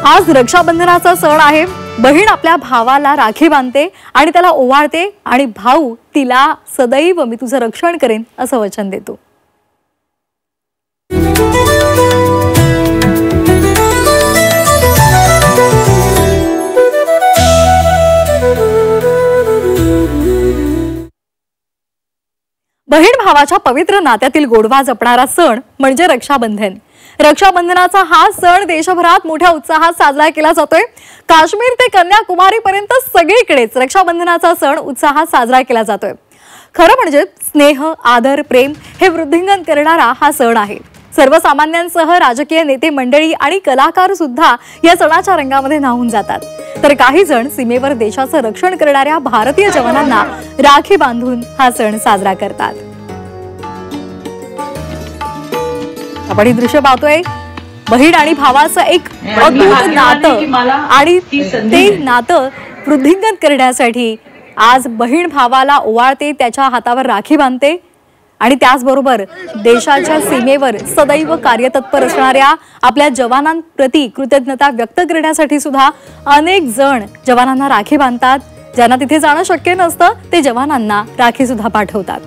आज रक्षाबंधनाचा सण आहे। बहीण आपल्या भावाला राखी बांधते आणि त्याला ओवाळते आणि भाऊ तिला सदैव मी तुझं रक्षण करेन असं वचन देतो। बहीण भावाच्या पवित्र नात्यातील गोडवा जपणारा सण म्हणजे रक्षाबंधन। रक्षाबंधनाचा हा सण देशभरात मोठ्या उत्साहात साजरा केला जातोय। काश्मीर ते कन्याकुमारी पर्यंत सगळीकडेच रक्षाबंधनाचा सण उत्साहात साजरा केला जातोय। खरं म्हणजे स्नेह, आदर, प्रेम हे वृद्धिंगत करणारा हा सण आहे। सर्वसामान्यांसह राजकीय नेते मंडळी आणि कलाकार सुद्धा या सणाच्या रंगामध्ये न्हाऊन जातात, तर काही जण सीमेवर देशाचं रक्षण करणाऱ्या भारतीय जवानांना राखी बांधून हा सण साजरा करतात। आपण हे दृश्य पाहतोय, बहीण आणि भावाचं एक अद्भुत नातं आणि ते नातं वृद्धिंगत करण्यासाठी आज बहीण भावाला ओवाळते, त्याच्या हातावर राखी बांधते आणि त्याचबरोबर देशाच्या सीमेवर सदैव कार्यतत्पर असणाऱ्या आपल्या जवानांप्रती कृतज्ञता व्यक्त करण्यासाठी सुद्धा अनेक जण जवानांना राखी बांधतात। ज्यांना तिथे जाणं शक्य नसतं ते जवानांना राखी सुद्धा पाठवतात।